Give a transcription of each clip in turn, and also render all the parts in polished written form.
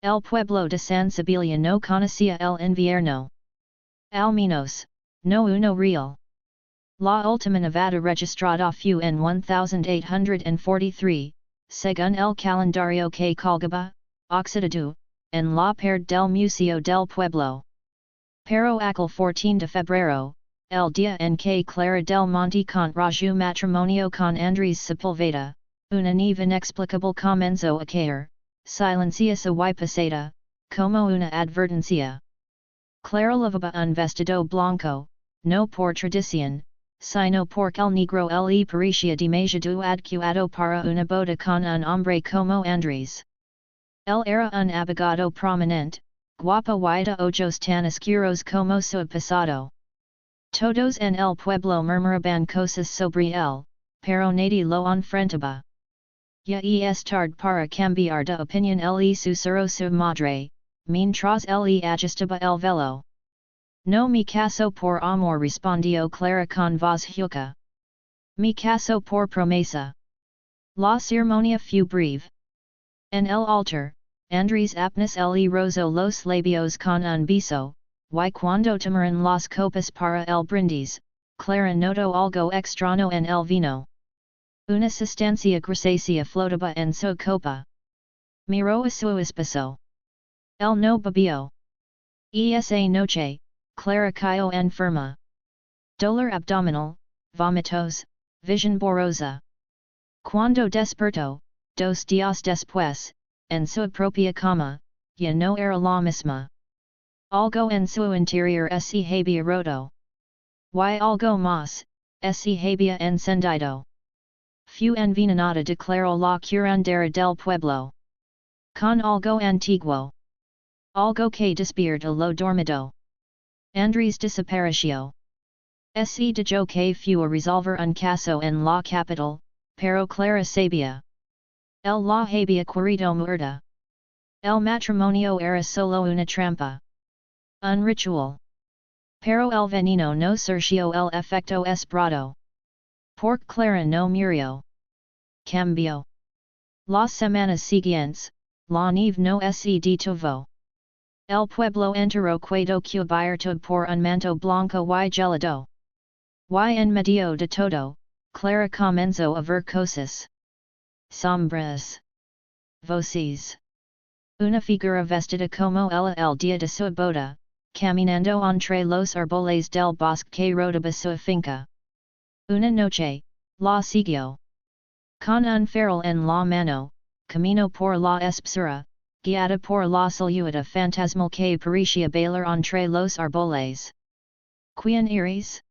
El pueblo de San Sibilia no conocía el invierno. Al menos, no uno real. La última nevada registrada fue en 1843, según el calendario que colgaba, oxidado, en la pared del Museo del Pueblo. Pero aquel 14 de febrero, el día en que Clara del Monte contrajo matrimonio con Andrés Sepulveda, una nieve inexplicable comenzó a caer, silenciosa y pesada, como una advertencia. Clara llevaba un vestido blanco, no por tradición, sino porque el negro le parecía demasiado adecuado para una boda con un hombre como Andrés. Él era un abogado prominente, guapo y de ojos tan oscuros como su pasado. Todos en el pueblo murmuraban cosas sobre él, pero nadie lo enfrentaba. Ya es tarde para cambiar de opinión le susurró su madre, mientras le ajustaba el velo. No me caso por amor respondió Clara con voz hueca. Me caso por promesa. La ceremonia fue breve. En el altar, Andrés apenas le rozó los labios con un beso, y cuando tomaron las copas para el brindis, Clara notó algo extraño en el vino. Una sustancia grisácea flotaba en su copa. Miró a su esposo. Él no bebió. Esa noche, Clara cayó enferma. Dolor abdominal, vómitos, visión borrosa. Cuando despertó, 2 días después, en su propia cama, ya no era la misma. Algo en su interior se había roto. Y algo más, se había encendido. Fue envenenada declaró la curandera del pueblo. Con algo antiguo. Algo que despierta lo dormido. Andrés desapareció. Se dijo que fue a resolver un caso en la capital, pero Clara sabía. El la había querido muerta. El matrimonio era solo una trampa. Un ritual. Pero el veneno no surgió el efecto esperado. Porque Clara no murió. Cambió. Las semanas siguientes, la nieve no se detuvo. El pueblo entero quedó cubierto por un manto blanco y gelado. Y en medio de todo, Clara comenzó a ver cosas. Sombras. Voces. Una figura vestida como ella el día de su boda, caminando entre los árboles del bosque que rodeaba su finca. Una noche, la siguió. Con un farol en la mano, camino por la espesura, guiada por la silueta fantasmal que parecía bailar entre los árboles. ¿Quién eres?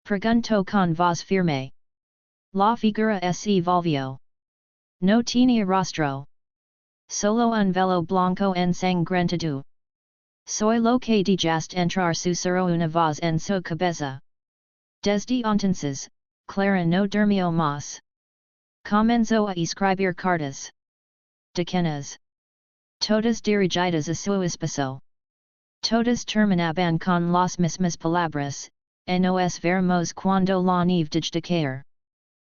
Preguntó con voz firme. La figura se volvió. No tenía rostro. Solo un velo blanco ensangrentado. Soy lo que dejaste entrar susurró una voz en su cabeza. Desde entonces, Clara no durmió más. Comenzó a escribir cartas. Decanas. Todas dirigidas a su esposo. Todas terminaban con las mismas palabras, nos veremos cuando la nieve deje de caer.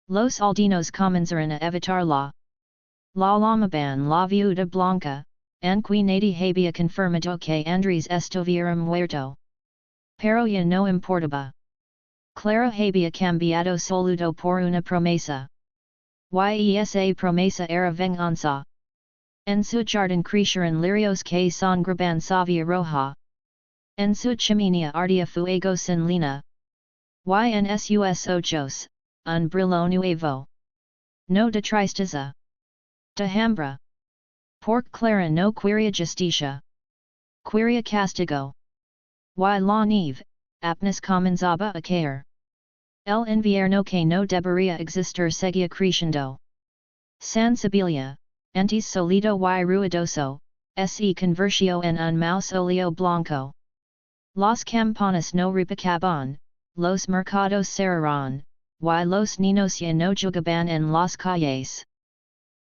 Los aldeanos comenzaron a evitarla. La llamaban la viuda blanca, aunque nadie había confirmado que Andrés estuviera muerto. Pero ya no importaba. Clara había cambiado soludo por una promesa. Y esa promesa era venganza. En su jardín crecieron lirios que sangraban savia roja. En su chimenea ardía fuego sin lina. Y en sus ojos, un brillo nuevo. No de tristeza. De hambre. Porque Clara no quería justicia. Quería castigo. Y la nieve, apenas comenzaba a caer. El invierno que no debería existir seguía creciendo. San Sibilia, antes solido y ruidoso, se convirtió en un mausoleo blanco. Las campanas no repicaban, los mercados cerraron, y los niños ya no jugaban en las calles.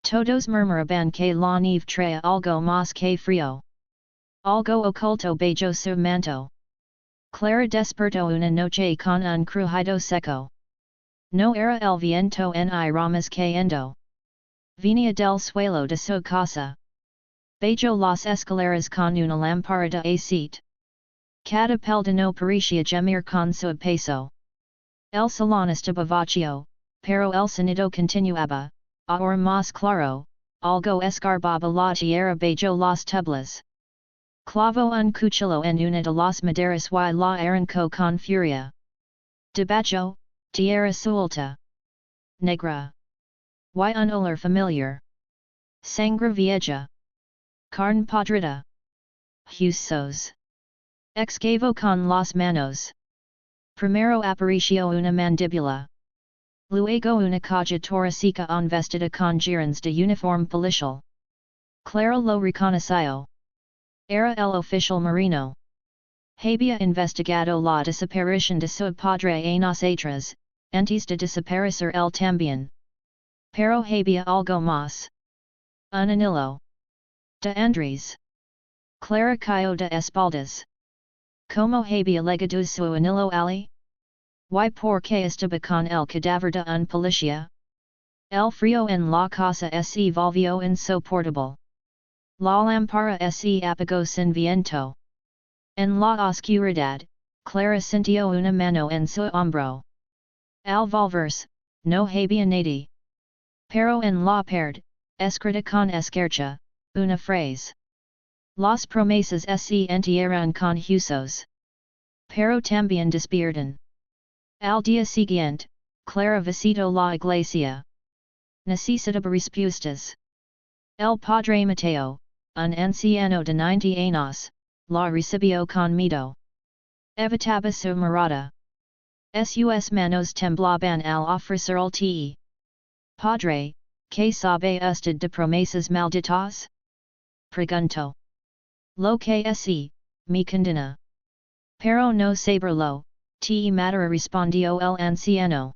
Todos murmuraban que la nieve traía algo más que frío. Algo oculto bajo su manto. Clara despertó una noche con un crujido seco. No era el viento ni ramas cayendo. Venía del suelo de su casa. Bajo las escaleras con una lámpara de aceite. Cada peldaño parecía gemir con su peso. El salón estaba vacío, pero el sonido continuaba, ahora más claro, algo escarbaba la tierra bajo las tablas. Clavo un cuchillo en una de las maderas y la arrancó con furia. Debajo, tierra suelta. Negra. Y un olor familiar. Sangre vieja. Carne podrida. Huesos. Excavo con las manos. Primero apareció una mandíbula. Luego una caja torácica vestida con jirones de uniforme policial. Clara lo reconoció. Era el oficial marino. Había investigado la desaparición de su padre años atrás, antes de desaparecer él también. Pero había algo más. Un anillo. De Andrés. Clara cayó de espaldas. Como había legado su anillo allí? Y por qué estaba con el cadáver de un policía? El frío en la casa se volvió insoportable. La lámpara se apagó sin viento. En la oscuridad, Clara sintió una mano en su hombro. Al volverse, no había nadie. Pero en la pared, escrita con escarcha, una frase. Las promesas se entierran con huesos. Pero también despiertan. Al día siguiente, Clara visitó la iglesia. Necesitaba respuestas. El padre Mateo, un anciano de 90 años, la recibió con miedo. Evitaba su mirada. Sus manos temblaban al ofrecer el té. Padre, ¿qué sabe usted de promesas malditas? Preguntó. Lo que me condena. Pero no saberlo, te matará respondió el anciano.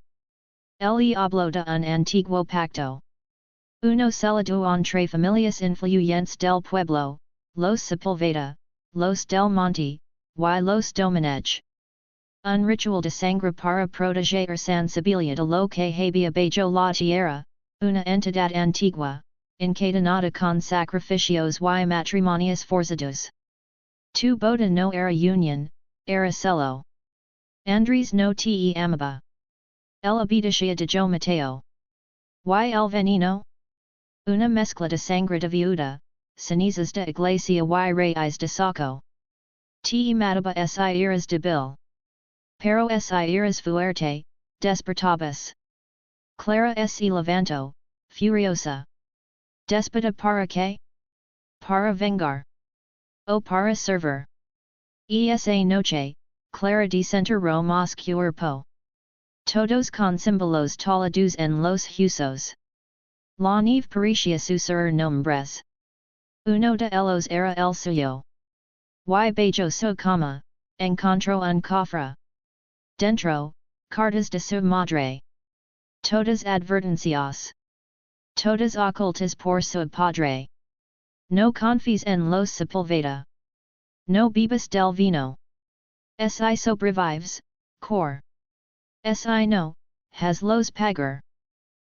Él habló de un antiguo pacto. Uno celado entre familias influyentes del pueblo, los Sepulveda, los del Monte, y los Domenech. Un ritual de sangre para proteger sensibilidad de lo que había bajo la tierra, una entidad antigua, encadenada con sacrificios y matrimonios forzados. Tu boda no era unión, era celo. Andrés no te amaba. El obedecía de yo Mateo. Y el veneno? Una mezcla de sangre de viuda, cenizas de iglesia y raíz de saco. Te mataba si eras débil. Pero si eras fuerte, despertabas. Clara se levantó, furiosa. Despota para qué? Para vengar. O para servir. Esa noche, Clara desenterró más cuerpo. Todos con símbolos talados en los huesos. La nieve parecía susurrar nombres. Uno de ellos era el suyo. Y bajo su cama, encontró un cofre. Dentro, cartas de su madre. Todas advertencias. Todas ocultas por su padre. No confíes en los Sepulveda. No bebas del vino. Si sobrevives, cor. Si no, has los pagar.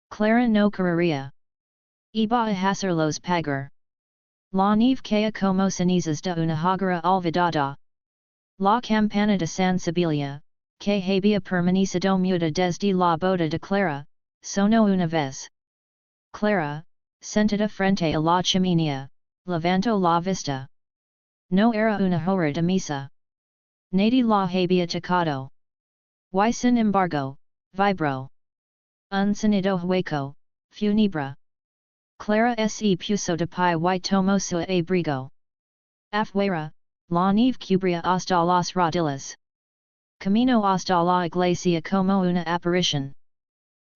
Clara no querría. Iba a hacerlos pagar. La nieve caía como cenizas de una hoguera olvidada. La campana de San Sibilia, que había permanecido muda desde la boda de Clara, sonó una vez. Clara, sentada frente a la chimenea, levantó la vista. No era una hora de misa. Nadie la había tocado. Y sin embargo, vibró. Un sonido hueco, fúnebre. Clara se puso de pie y tomó su abrigo. Afuera, la nieve cubría hasta las rodillas. Camino hasta la iglesia como una aparición.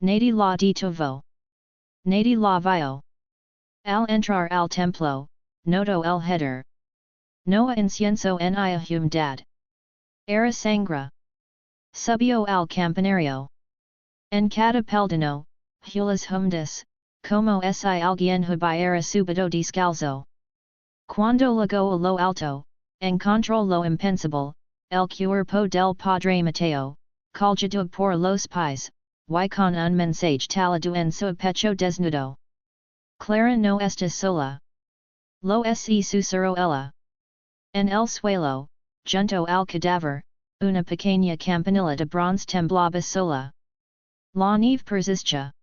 Nadie la detuvo. Nadie la vio. Al entrar al templo, notó el hedor. No incienso ni humedad. Era sangre. Subió al campanario. En cada peldaño, hulas humdas, como si alguien hubiera subido descalzo. Cuando llegó a lo alto, encontró lo impensable, el cuerpo del padre Mateo, colgado por los pies, y con un mensaje talado en su pecho desnudo. Clara no está sola. Lo se susuro ella. En el suelo, junto al cadáver, una pequeña campanilla de bronze temblaba sola. La nieve persistía.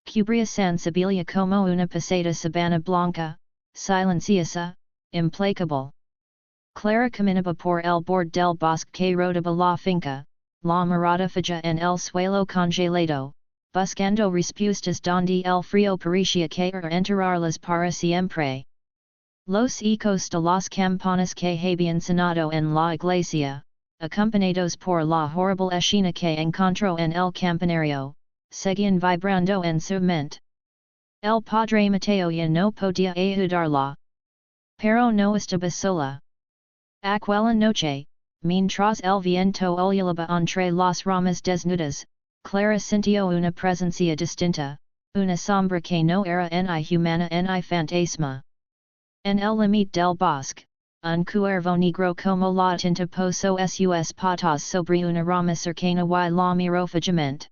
Cubría sensibilia como una pesada sabana blanca, silenciosa, implacable. Clara caminaba por el borde del bosque que rodeaba la finca, la mirada fija en el suelo congelado, buscando respuestas donde el frío parecía enterrarlas para siempre. Los ecos de las campanas que habían sonado en la iglesia, acompañados por la horrible escena que encontró en el campanario, seguían vibrando en su mente. El padre Mateo ya no podía ayudarla. Pero no estaba sola. Aquella noche, mientras el viento oleaba entre las ramas desnudas, Clara sintió una presencia distinta, una sombra que no era ni humana ni fantasma. En el límite del bosque, un cuervo negro como la tinta posó sus patas sobre una rama cercana y la miró fijamente.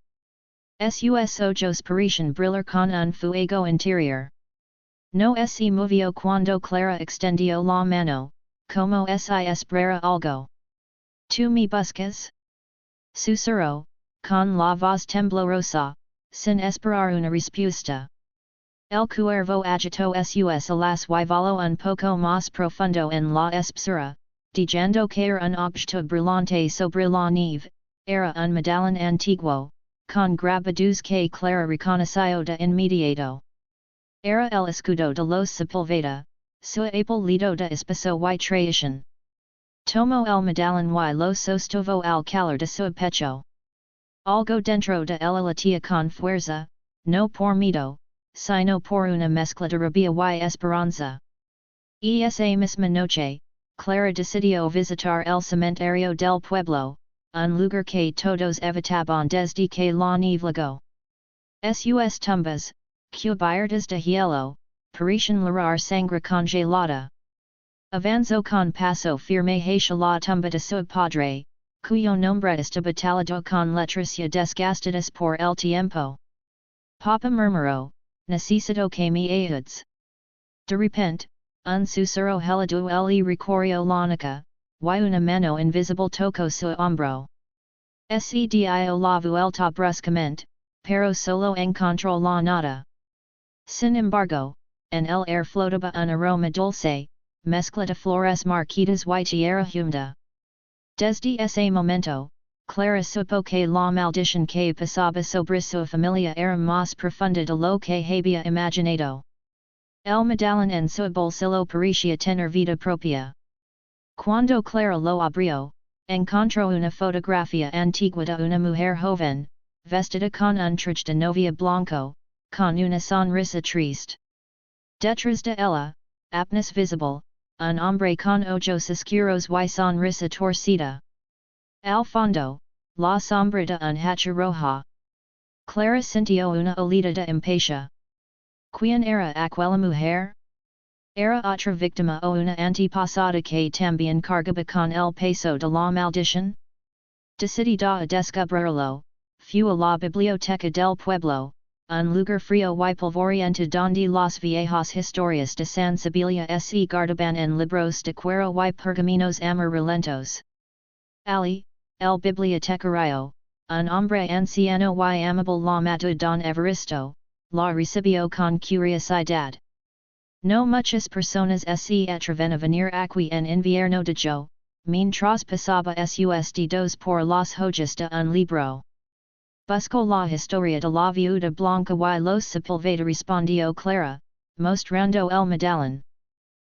Sus ojos parecían brillar con un fuego interior. No se movió cuando Clara extendió la mano, como si esperara algo. ¿Tú me buscas? Susurró, con la voz temblorosa, sin esperar una respuesta. El cuervo agitó sus alas y voló un poco más profundo en la espesura, diciendo que era un objeto brillante sobre la nieve, era un medallón antiguo, con grabados que Clara reconoció de inmediato. Era el escudo de los Sepulveda, su apellido de espeso y traición. Tomó el medallón y lo sostuvo al calor de su pecho. Algo dentro de él latía con fuerza, no por miedo, sino por una mezcla de rabia y esperanza. Esa misma noche, Clara decidió visitar el cementerio del pueblo, un lugar que todos evitaban desde que la nieve llegó. Sus tumbas, cubiertas de hielo, parecían llorar sangre congelada. Avanzó con paso firme hacia la tumba de su padre, cuyo nombre estaba talado con letras ya desgastadas por el tiempo. Papa murmuró, necesito que me ayudes. De repente, un susurro helado le recorrió la nuca, y una mano invisible tocó su hombro. Sedio la vuelta bruscamente, pero solo encontró la nada. Sin embargo, en el aire flotaba un aroma dulce, mezcla de flores marquitas y tierra húmeda. Desde ese momento, Clara supo que la maldición que pesaba sobre su familia era más profunda de lo que había imaginado. El medallón en su bolsillo parecía tener vida propia. Cuando Clara lo abrió, encontró una fotografía antigua de una mujer joven, vestida con un traje de novia blanco, con una sonrisa triste. Detrás de ella, apenas visible, un hombre con ojos oscuros y sonrisa torcida. Al fondo, la sombra de un hacha roja. Clara sintió una olida de impaciencia. ¿Quién era aquella mujer? Era otra víctima o una antepasada que también cargaba con el peso de la maldición? Decidida a descubrirlo, fue a la biblioteca del pueblo, un lugar frío y polvoriento donde las viejas historias de sensibilia se guardaban en libros de cuero y pergaminos amarillentos. Ali, el bibliotecario, un hombre anciano y amable llamado Don Evaristo, la recibió con curiosidad. No muchas personas se atreven a venir aquí en invierno de yo, mientras pasaba sus dedos por las hojas de un libro. Buscó la historia de la viuda blanca y los Sepulveda respondió Clara, mostrando el medallón.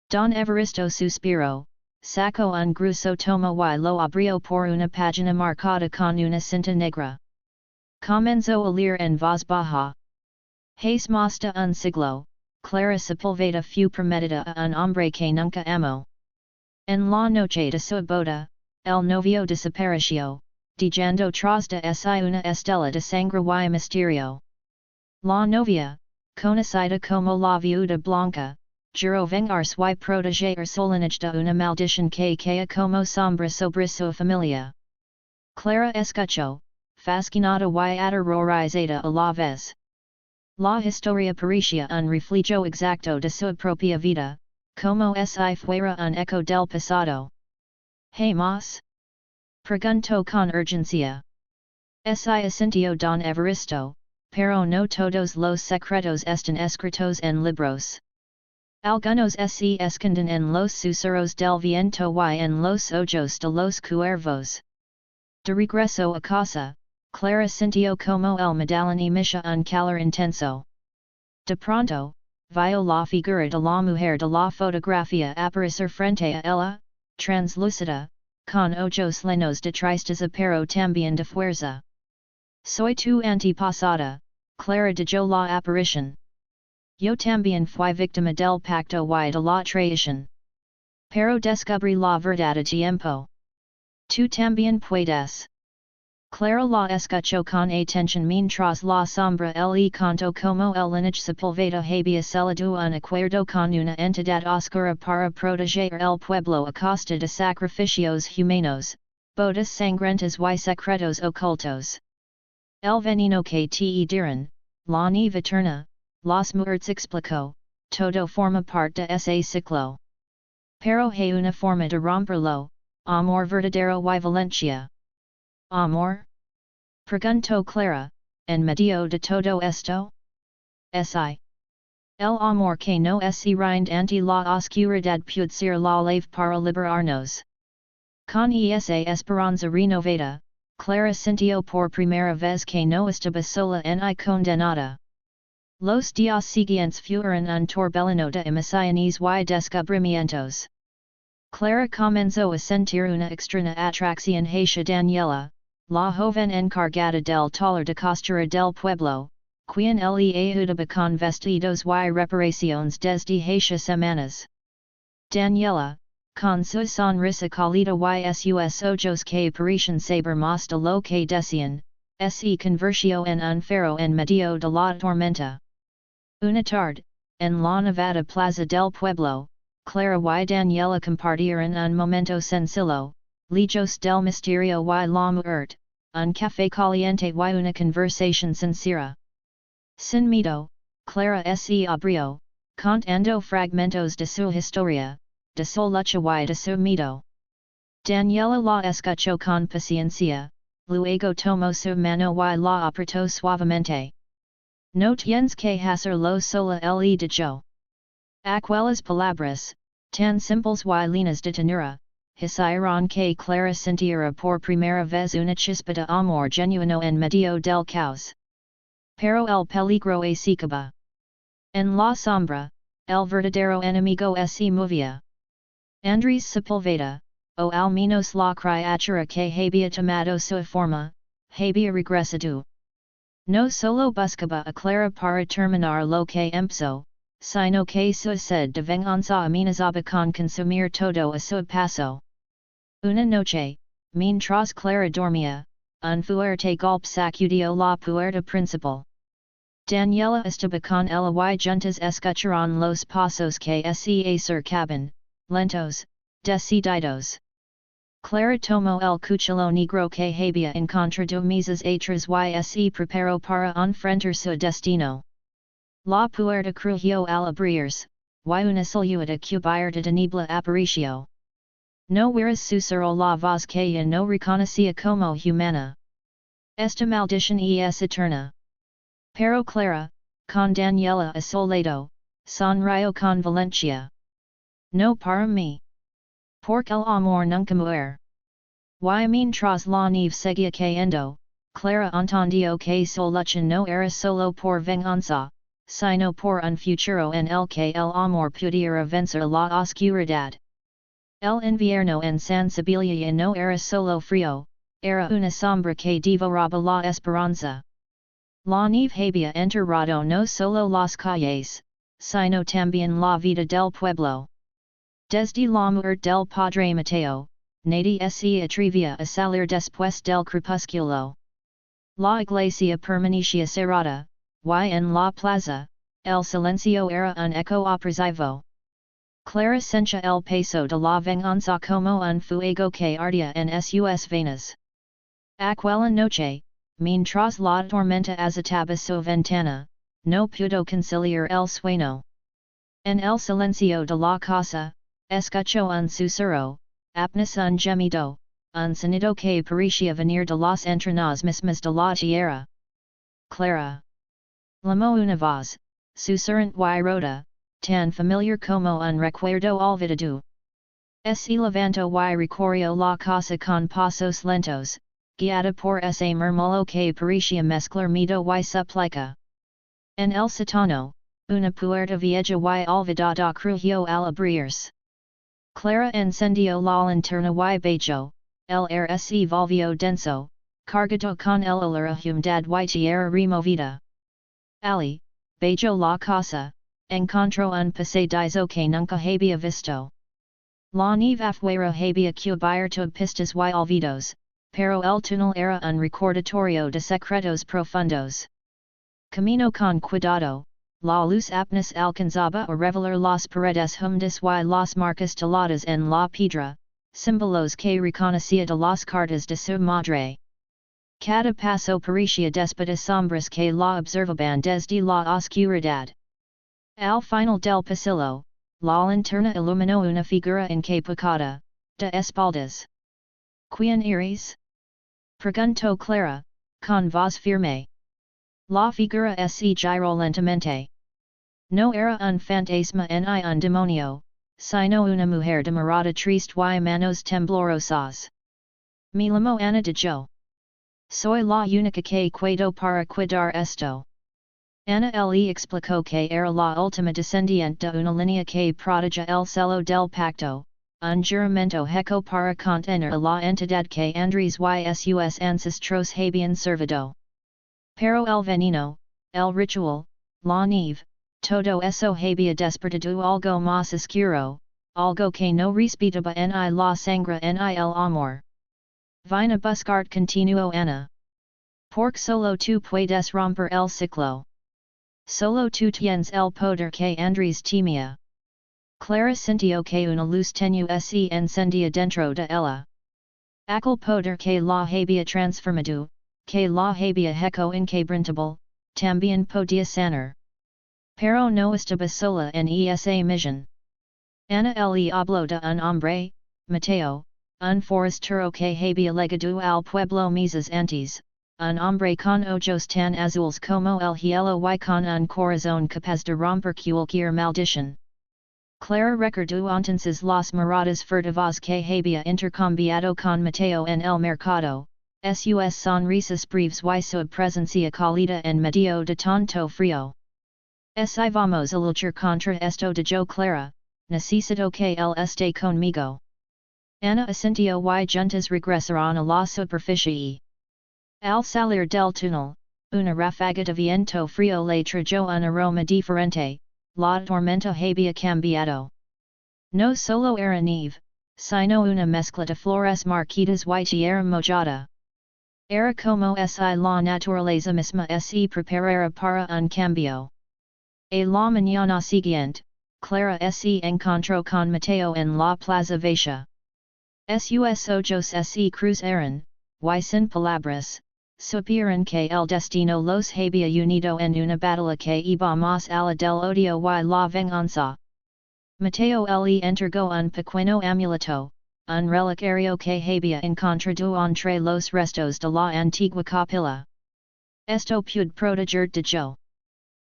Don Evaristo suspiró, sacó un grueso tomo y lo abrió por una página marcada con una cinta negra. Comenzó a leer en voz baja. Hace más de un siglo, Clara Sepulveda fue prometida a un hombre que nunca amó. En la noche de su boda, el novio desapareció, dejando tras de sí una estela de sangre y misterio. La novia, conocida como la viuda blanca, juró vengarse y proteger su linaje de una maldición que caía como sombra sobre su familia. Clara escuchó, fascinada y aterrorizada a la vez. La historia parecía un reflejo exacto de su propia vida, como si fuera un eco del pasado. Hey mas. Pregunto con urgencia. Si asintió don Evaristo, pero no todos los secretos están escritos en libros. Algunos se esconden en los susurros del viento y en los ojos de los cuervos. De regreso a casa, Clara sintió como el medallón emitía un calor intenso. De pronto, vio la figura de la mujer de la fotografía aparecer frente a ella, translúcida, con ojos llenos de tristeza pero también de fuerza. Soy tu antepasada, Clara dijo la aparición. Yo también fui víctima del pacto y de la traición. Pero descubrí la verdad a tiempo. Tú también puedes. Clara la escuchó con atención mientras la sombra le contó como el linaje Sepulveda había celebrado un acuerdo con una entidad oscura para proteger el pueblo a costa de sacrificios humanos, bodas sangrentas y secretos ocultos. El veneno que te dieron, la nieve eterna, los muertos explicó, todo forma parte de ese ciclo. Pero hay una forma de romperlo, amor verdadero y valencia. Amor? Preguntó Clara, en medio de todo esto? Si. El amor que no se rinde ante la oscuridad puede ser la lave para liberarnos. Con esa esperanza renovada, Clara sintió por primera vez que no estaba sola ni condenada. Los días siguientes fueron un torbellino de emociones y descubrimientos. Clara comenzó a sentir una extraña atracción hacia Daniela, la joven encargada del taller de costura del pueblo, quien le ayudaba con vestidos y reparaciones desde hace semanas. Daniela, con su sonrisa cálida y sus ojos que parecían saber más de lo que decían, se convirtió en un faro en medio de la tormenta. Una tarde, en la Nevada Plaza del Pueblo, Clara y Daniela compartieron un momento sencillo, lejos del misterio y la muerte, un café caliente y una conversación sincera. Sin miedo, Clara se abrió, contando fragmentos de su historia, de su lucha y de su miedo. Daniela la escuchó con paciencia, luego tomó su mano y la apretó suavemente. No tienes que hacerlo sola le dijo. Aquellas palabras, tan simples y llenas de ternura, hicieron que Clara sintiera por primera vez una chispa de amor genuino en medio del caos. Pero el peligro acechaba. En la sombra, el verdadero enemigo se movía. Andrés Sepulveda, o al menos la criatura que había tomado su forma, había regresado. No solo buscaba a Clara para terminar lo que empezó, sino que su sed de venganza amenazaba con consumir todo a su paso. Una noche, mientras Clara dormía, un fuerte golpe sacudió la puerta principal. Daniela estaba con ella y juntas escucharon los pasos que se acercaban, lentos, decididos. Clara tomó el cuchillo negro que había encontrado meses atrás y se preparó para enfrentar su destino. La puerta crujió al abrirse, y una silueta cubierta de niebla apareció. No huiras susurró la voz que ya no reconocía como humana. Esta maldición es eterna. Pero Clara, con Daniela a su lado, sonrió con valencia. No para mí. Porque el amor nunca muere. Y mientras la nieve seguía cayendo, Clara entendió que su lucha no era solo por venganza, sino por un futuro en el que el amor pudiera vencer la oscuridad. El invierno en San Sibilia no era solo frío, era una sombra que devoraba la esperanza. La nieve había enterrado no solo las calles, sino también la vida del pueblo. Desde la muerte del Padre Mateo, nadie se atrevía a salir después del crepúsculo. La iglesia permanecía cerrada, y en la plaza, el silencio era un eco opresivo. Clara sentía el peso de la venganza como un fuego que ardía en sus venas. Aquella noche, mientras la tormenta azotaba su ventana, no pudo conciliar el sueño. En el silencio de la casa, escucho un susurro, apenas un gemido, un sonido que parecía venir de las entrañas mismas de la tierra. Clara. Llamó una voz, susurrante y rota, tan familiar como un recuerdo olvidado. Se levantó y recorrió la casa con pasos lentos, guiada por ese murmullo que parecía mezclar miedo y súplica. En el sótano, una puerta vieja y olvidada crujió al abrirse. Clara encendió la linterna y bajó, el aire se volvió denso, cargado con el olor a humedad y tierra removida. Ali, bajó la casa, encontró un pasadizo que nunca había visto. La nave afuera había cubierto pistas y olvidos, pero el túnel era un recordatorio de secretos profundos. Camino con cuidado, la luz apenas alcanzaba a revelar las paredes húmedas y las marcas taladas en la piedra, símbolos que reconocía de las cartas de su madre. Cada paso parecía despedir sombras que la observaban desde la oscuridad. Al final del pasillo, la linterna iluminó una figura encapacada, de espaldas. ¿Quién eres? Preguntó Clara, con voz firme. La figura se giró lentamente. No era un fantasma ni un demonio, sino una mujer de mirada triste y manos temblorosas. Me llamo Ana de Jo. Soy la única que puedo para cuidar esto. Ana le explicó que era la última descendiente de una línea que protege el celo del pacto, un juramento hecho para contener la entidad que Andres y sus ancestros habían servido. Pero el veneno, el ritual, la nieve, todo eso había despertado algo más oscuro, algo que no respetaba ni la sangre ni el amor. Vine a buscarte continuó Ana. Porque solo tú puedes romper el ciclo. Solo tú tienes el poder que Andres temía. Clara sintió que una luz tenue se encendía dentro de ella. Aquel poder que la había transformado, que la había hecho inquebrantable, también podía sanar. Pero no estaba sola en esa misión. Ana le habló de un hombre, Mateo, un forastero que había llegado al pueblo meses antes, un hombre con ojos tan azules como el hielo y con un corazón capaz de romper cualquier maldición. Clara recordó entonces las miradas furtivas que había intercambiado con Mateo en el mercado, sus sonrisas breves y su presencia cálida en medio de tanto frío. Si vamos a luchar contra esto dijo Clara, necesito que él esté conmigo. Ana asintió y juntas regresaron a la superficie. Al salir del túnel, una ráfaga de viento frío le trajo un aroma diferente, la tormenta había cambiado. No solo era nieve, sino una mezcla de flores marquitas y tierra mojada. Era como si la naturaleza misma se preparara para un cambio. A la mañana siguiente, Clara se encontró con Mateo en la plaza vieja. Sus ojos se cruzaron, y sin palabras, supieron que el destino los había unido en una batalla que iba más allá del odio y la venganza. Mateo le entregó un pequeño amuleto, un relicario que había encontrado entre los restos de la antigua capilla. Esto puede proteger de yo.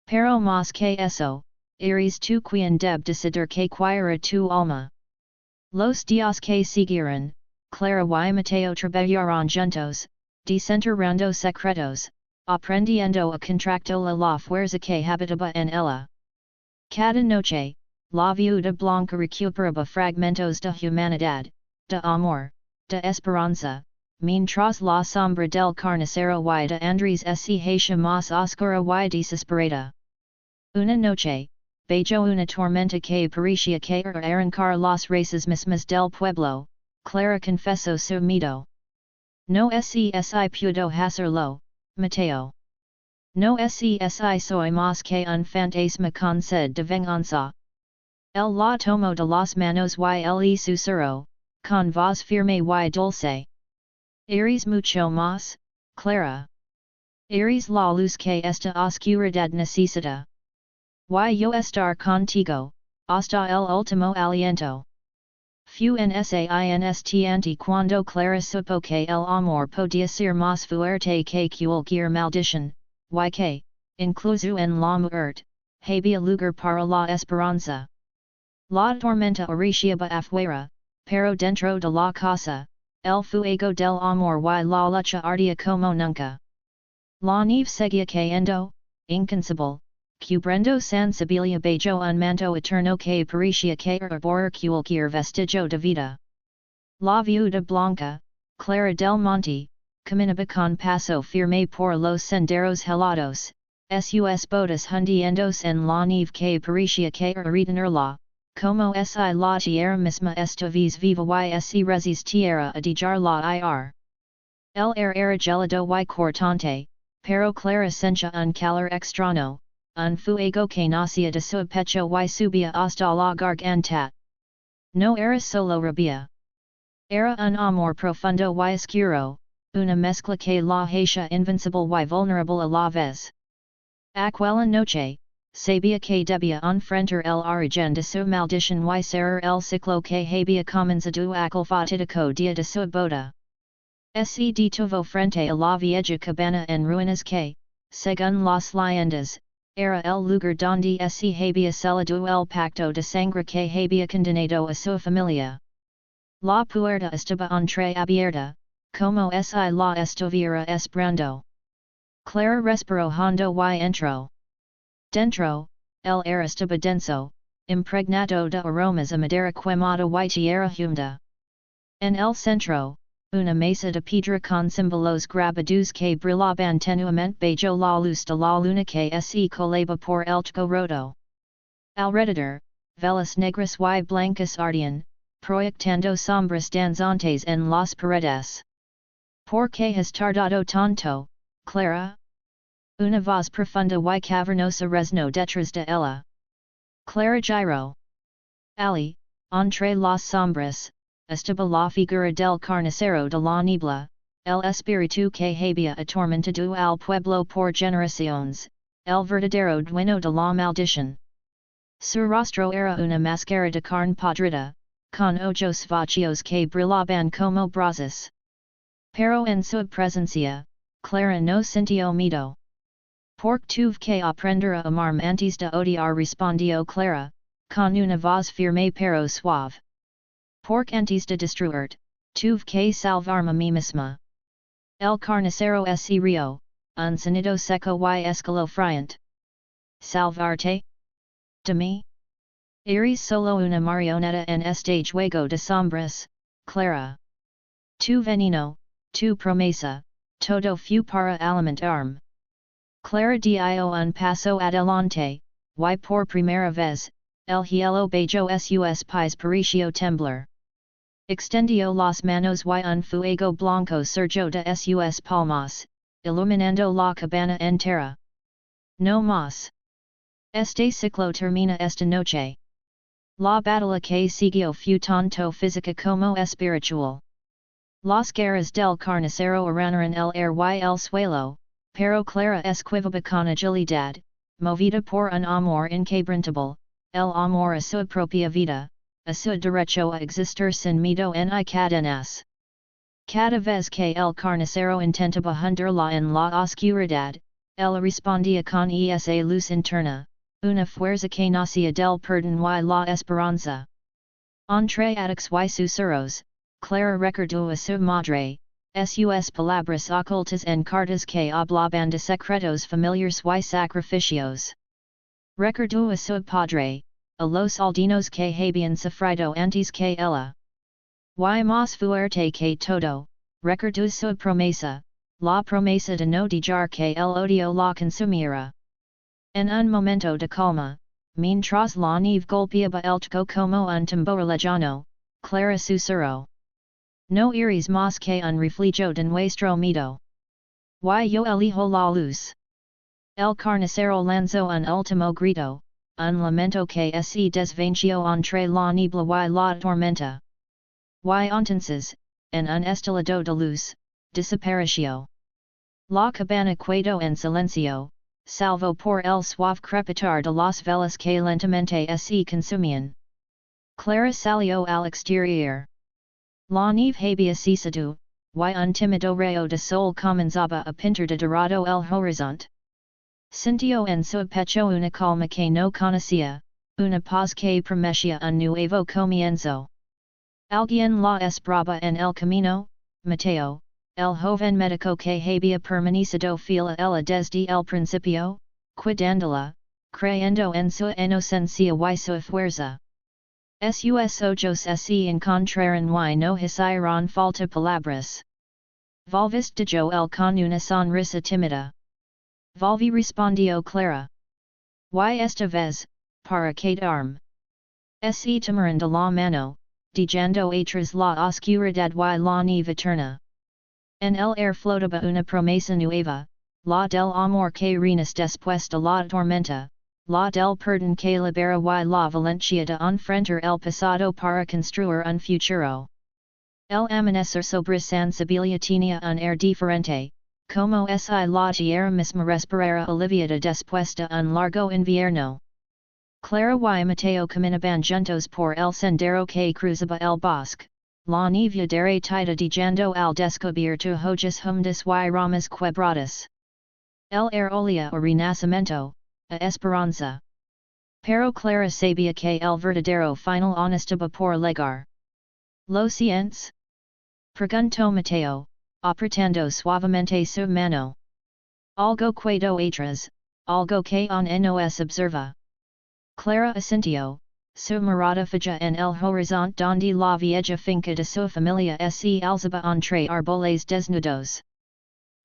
Pero más que eso, eres tú quien debe decidir que quiera tu alma. Los días que siguieron, Clara y Mateo trabajaron juntos, desenterrando secretos, aprendiendo a contracto la fuerza que habitaba en ella. Cada noche, la viuda blanca recuperaba fragmentos de humanidad, de amor, de esperanza, mientras la sombra del carnicero y de Andres se hacía más oscura y desesperada. Una noche, bajo una tormenta que parecía que iba a arrancar las raíces mismas del pueblo, Clara confesó su miedo. No si puedo hacerlo, Mateo. No si soy más que un fantasma con sed de venganza. El la tomó de las manos y le susurró, con voz firme y dulce. Eres mucho más, Clara. Eres la luz que esta oscuridad necesita. Y yo estar contigo, hasta el último aliento. Fu nsainst cuando Clara supo que el amor podía ser más fuerte que cualquier maldición, y incluso en la muerte, había lugar para la esperanza. La tormenta arreciaba afuera, pero dentro de la casa, el fuego del amor y la lucha ardía como nunca. La nieve seguía cayendo, incansable, cubriendo San Sibilia bajo un manto eterno que parecía caer por cualquier vestigio de vida. La viuda blanca, Clara del Monte, caminaba con paso firme por los senderos helados, sus botas hundiéndose en la nieve que parecía caer a retenerla, como si la tierra misma estuviese viva y si resistiera a dejarla ir. El air era gelado y cortante, pero Clara sentía un calor extraño, un fuego que nacía de su pecho y subía hasta la garganta. No era solo rabia. Era un amor profundo y oscuro, una mezcla que la hacía invincible y vulnerable a la vez. Aquella noche, sabía que debía enfrentar el origen de su maldición y cerrar el ciclo que había comenzado aquel fatídico día de su boda. Se detuvo frente a la vieja cabana en ruinas que, según las leyendas, era el lugar donde se había celebrado el pacto de sangre que había condenado a su familia. La puerta estaba entreabierta, como si la estuviera esperando. Clara respiró hondo y entró. Dentro, el aire estaba denso, impregnado de aromas a madera quemada y tierra húmeda. En el centro, una mesa de piedra con símbolos grabados que brillaban tenuemente bajo la luz de la luna que se colaba por el techo roto. Alrededor, velas negras y blancas ardían, proyectando sombras danzantes en las paredes. ¿Por qué has tardado tanto, Clara? Una voz profunda y cavernosa resonó detrás de ella. Clara giró. Ali, entre las sombras, estaba la figura del carnicero de la niebla, el espíritu que había atormentado al pueblo por generaciones, el verdadero dueño de la maldición. Su rostro era una máscara de carne podrida, con ojos vacíos que brillaban como brasas. Pero en su presencia, Clara no sintió miedo. Por tuve que aprender a amarme antes de odiar, respondió Clara, con una voz firme pero suave. Porque antes de destruirte, tuve que salvarme a mí misma. El carnicero se rió, un sonido seco y escalofriante. ¿Salvarte? ¿De mí? Eres solo una marioneta en este juego de sombras, Clara. Tu veneno, tu promesa, todo fue para alimentarme. Clara dio un paso adelante, y por primera vez, el hielo bajo sus pies pareció temblar. Extendió las manos y un fuego blanco surgió de sus palmas, iluminando la cabana entera. No más. Este ciclo termina esta noche. La batalla que siguió fue tanto física como espiritual. Las garras del carnicero arrancaron el aire y el suelo, pero Clara esquivaba con agilidad, movida por un amor inquebrantable, el amor a su propia vida, a su derecho a existir sin miedo ni cadenas. Cada vez que el carnicero intentaba hundirla en la oscuridad, él respondía con esa luz interna, una fuerza que nacía del perdón y la esperanza. Entre ataques y susurros, Clara recordó a su madre, sus palabras ocultas en cartas que hablaban de secretos familiares y sacrificios. Recordó a su padre, a los aldeanos que habían sufrido antes que ella. Y más fuerte que todo, recordó su promesa, la promesa de no dejar que el odio la consumiera. En un momento de calma, mientras la nieve golpeaba el techo como un tambor lejano, Clara susurró. No eres más que un reflejo de nuestro miedo. Y yo elijo la luz. El carnicero lanzó un último grito, un lamento que se desvanció entre la niebla y la tormenta. Y entonces, en un estallido de luz, desapareció. La cabana quedó en silencio, salvo por el suave crepitar de las velas que lentamente se consumían. Clara salió al exterior. La nieve había cesado, y un tímido rayo de sol comenzaba a pintar de dorado el horizonte. Sintió en su pecho una calma que no conocía, una paz que prometía un nuevo comienzo. Alguien la esperaba en el camino, Mateo, el joven médico que había permanecido fiel a ella desde el principio, cuidándola, creyendo en su inocencia y su fuerza. Sus ojos se encontraron y no hicieron falta palabras. Volviste dijo él con una sonrisa tímida. Volví respondió Clara. Y esta vez, para quedarme. Se tomaron de la mano, dejando atrás la oscuridad y la nieve eterna. En el air flotaba una promesa nueva, la del amor que renas después de la tormenta, la del perdón que libera y la valencia de enfrentar el pasado para construir un futuro. El amanecer sobre San Sibilia tenía un air diferente, como si la tierra misma respirara aliviada después de un largo invierno. Clara y Mateo caminaban juntos por el sendero que cruzaba el bosque, la nieve derretida dejando al descubierto hojas húmedas y ramas quebradas. El air olía a renacimiento, a esperanza. Pero Clara sabía que el verdadero final aún estaba por llegar. ¿Lo sientes? Preguntó Mateo, apretando suavemente su mano. Algo quedo atrás, algo que aún no es observa. Clara asintió, su mirada fija en el horizonte donde la vieja finca de su familia se alzaba entre árboles desnudos.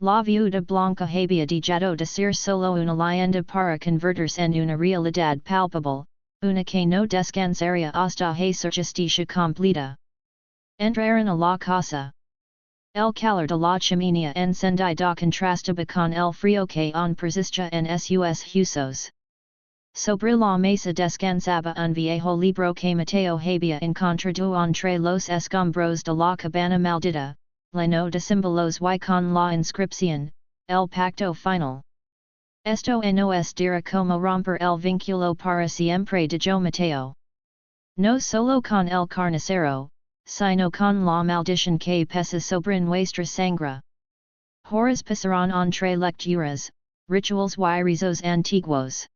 La viuda blanca había dejado de ser solo una leyenda para convertirse en una realidad palpable, una que no descansaría hasta hacer justicia completa. Entraron a la casa. El calor de la chimenea encendida contrastaba con el frío que aún persistía en sus huesos. Sobre la mesa descansaba un viejo libro que Mateo había encontrado entre los escombros de la cabana maldita, lleno de símbolos y con la inscripción, el pacto final. Esto no es dirá como romper el vínculo para siempre dijo Mateo. No solo con el carnicero, sino con la maldición que pesa sobre nuestra sangre. Horas pasaron entre lecturas, rituals y rezos antiguos.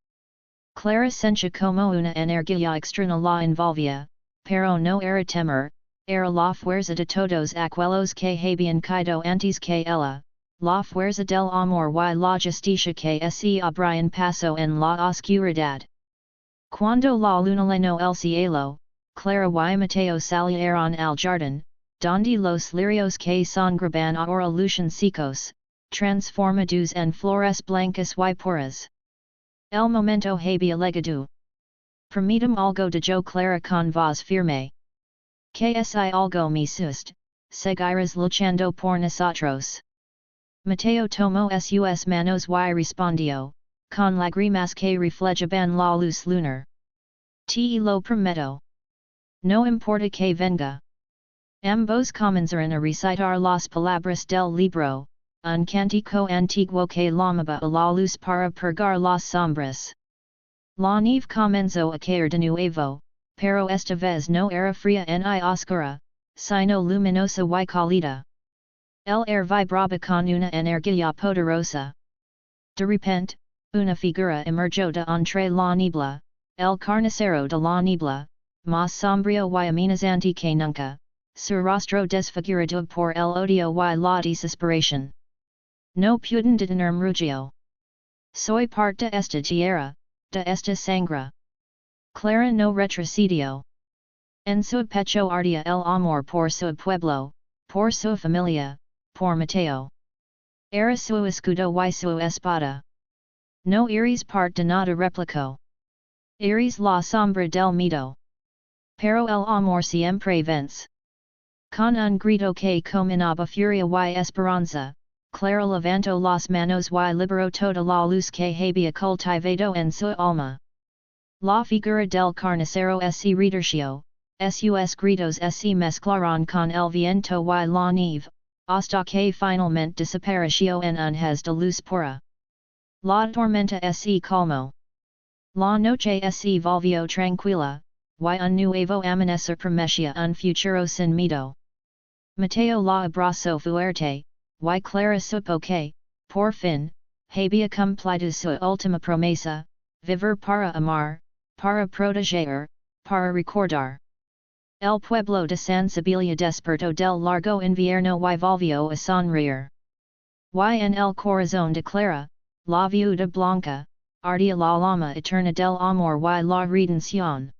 Clara sentía como una energía externa la envolvía, pero no era temor, era la fuerza de todos aquellos que habían caído antes que ella, la fuerza del amor y la justicia que se abrían paso en la oscuridad. Cuando la luna llenó el cielo, Clara y Mateo salieron al jardín, donde los lirios que songraban ahora lucen secos, transformados en flores blancas y puras. El momento había llegado. Permítame algo dijo Clara con voz firme. Que si algo me sucede, seguirás luchando por nosotros. Mateo tomó sus manos y respondió, con lágrimas que reflejaban la luz lunar. Te lo prometo. No importa que venga. Ambos comenzaron a recitar las palabras del libro, un cántico antiguo que llamaba a la luz para purgar las sombras. La nieve comenzó a caer de nuevo, pero esta vez no era fría ni oscura, sino luminosa y cálida. El air vibraba con una energía poderosa. De repente, una figura emergió de entre la niebla, el carnicero de la niebla, más sombrío y amenazante que nunca, su rostro desfigurado por el odio y la desesperación. No pueden detenerme rugio. Soy parte de esta tierra, de esta sangre. Clara no retrocedió. En su pecho ardía el amor por su pueblo, por su familia, por Mateo. Era su escudo y su espada. No eres parte de nada replicó. Eres la sombra del miedo. Pero el amor siempre vence. Con un grito que combinaba furia y esperanza, Clara levantó las manos y liberó toda la luz que había cultivado en su alma. La figura del carnicero se retorció, sus gritos se mezclaron con el viento y la nieve, hasta que finalmente desapareció en un haz de luz pura. La tormenta se calmo. La noche se volvió tranquila, y un nuevo amanecer prometía un futuro sin miedo. Mateo la abrazo fuerte, y Clara supo que, por fin, había cumplido su última promesa, vivir para amar, para proteger, para recordar. El pueblo de San Sibilia despertó del largo invierno y volvió a sonreír. Y en el corazón de Clara, la viuda blanca, ardía la llama eterna del amor y la redención.